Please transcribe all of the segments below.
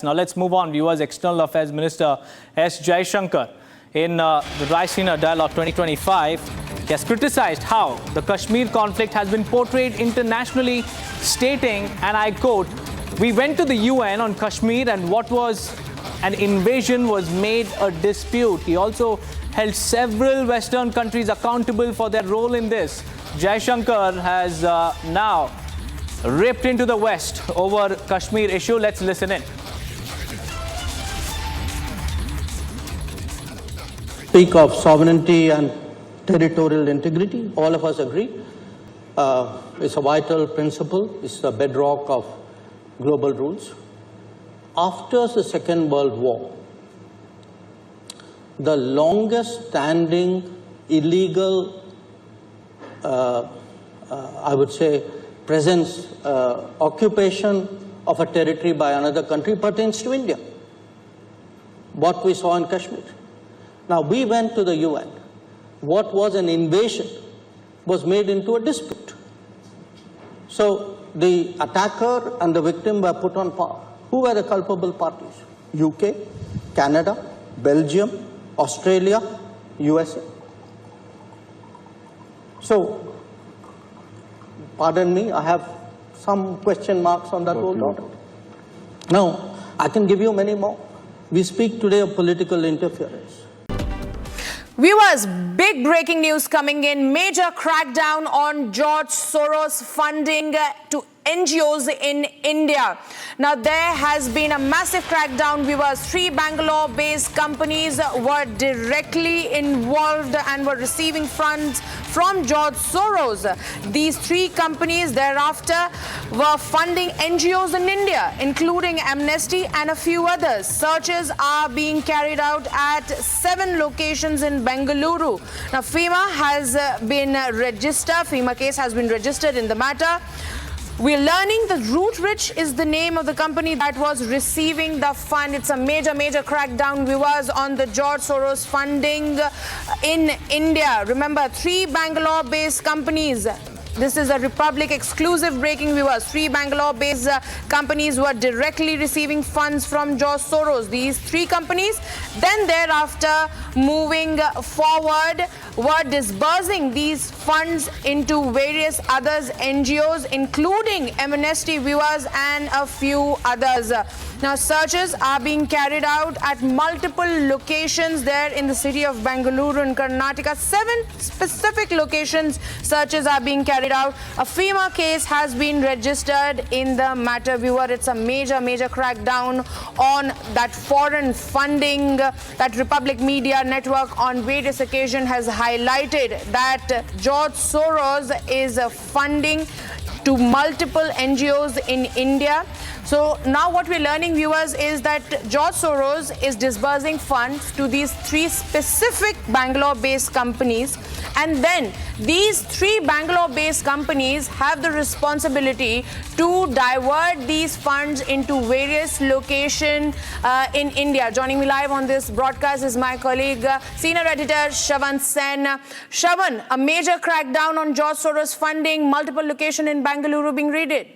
Now let's move on, viewers. External Affairs Minister S. Jaishankar in the Raisina Dialogue 2025 has criticized how the Kashmir conflict has been portrayed internationally, stating, and I quote, "We went to the UN on Kashmir and what was an invasion was made a dispute." He also held several Western countries accountable for their role in this. Jaishankar has now ripped into the West over Kashmir issue. Let's listen in. Speak of sovereignty and territorial integrity. All of us agree. It's a vital principle. It's the bedrock of global rules. After the Second World War, the longest standing illegal, I would say, presence, occupation of a territory by another country pertains to India. What we saw in Kashmir. Now, we went to the UN. What was an invasion was made into a dispute. So, the attacker and the victim were put on par. Who were the culpable parties? UK, Canada, Belgium, Australia, USA. So, pardon me, I have some question marks on that whole document. Now, I can give you many more. We speak today of political interference. Viewers, big breaking news coming in. Major crackdown on George Soros funding to NGOs in India. Now, there has been a massive crackdown. Viewers, 3 Bangalore-based companies were directly involved and were receiving funds from George Soros. These 3 companies thereafter were funding NGOs in India, including Amnesty and a few others. Searches are being carried out at 7 locations in Bengaluru. Now, FEMA has been registered. FEMA case has been registered in the matter. We're learning that Rootrich is the name of the company that was receiving the fund. It's a major crackdown, viewers, on the George Soros funding in India. Remember, 3 Bangalore-based companies. This is a Republic exclusive breaking, viewers. 3 Bangalore-based companies were directly receiving funds from George Soros. These 3 companies then thereafter moving forward were disbursing these funds into various others NGOs, including Amnesty, viewers, and a few others. Now, searches are being carried out at multiple locations there in the city of Bengaluru in Karnataka. 7 specific locations searches are being carried out. A FEMA case has been registered in the matter, viewer. It's a major crackdown on that foreign funding. That Republic Media Network on various occasions has highlighted that George Soros is funding to multiple NGOs in India. So now what we're learning, viewers, is that George Soros is disbursing funds to these 3 specific Bangalore-based companies, and then these 3 Bangalore-based companies have the responsibility to divert these funds into various locations in India. Joining me live on this broadcast is my colleague, senior editor Shravan Sen. Shravan, a major crackdown on George Soros funding, multiple locations in Bengaluru being raided.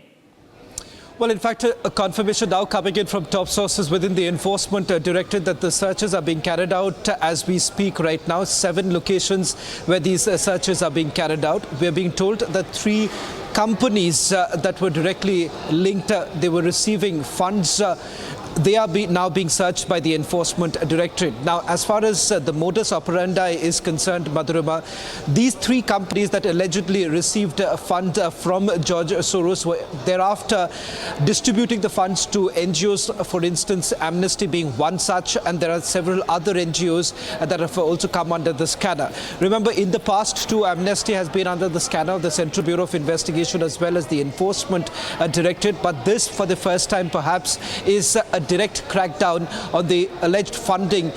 Well, in fact, a confirmation now coming in from top sources within the Enforcement Directorate that the searches are being carried out as we speak right now. 7 locations where these searches are being carried out. We are being told that 3 companies that were directly linked, they were receiving funds. They are now being searched by the Enforcement Directorate. Now, as far as the modus operandi is concerned, Madhurima, these 3 companies that allegedly received funds from George Soros were thereafter distributing the funds to NGOs, for instance, Amnesty being one such, and there are several other NGOs that have also come under the scanner. Remember, in the past too, Amnesty has been under the scanner of the Central Bureau of Investigation as well as the Enforcement Directorate, but this, for the first time perhaps, is a direct crackdown on the alleged funding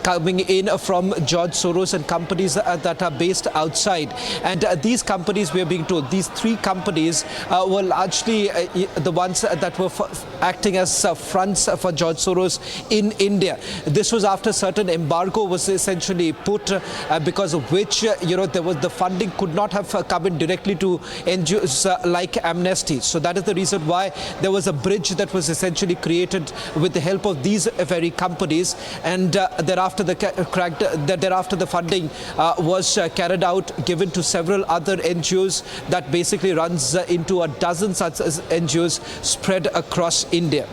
coming in from George Soros and companies that are based outside. And these companies, we are being told, these 3 companies were largely the ones that were acting as fronts for George Soros in India. This was after certain embargo was essentially put, because of which, there was the funding could not have come in directly to like Amnesty. So that is the reason why there was a bridge that was essentially created with the help of these very companies, and thereafter the funding was carried out, given to several other NGOs that basically runs into a dozen such NGOs spread across India.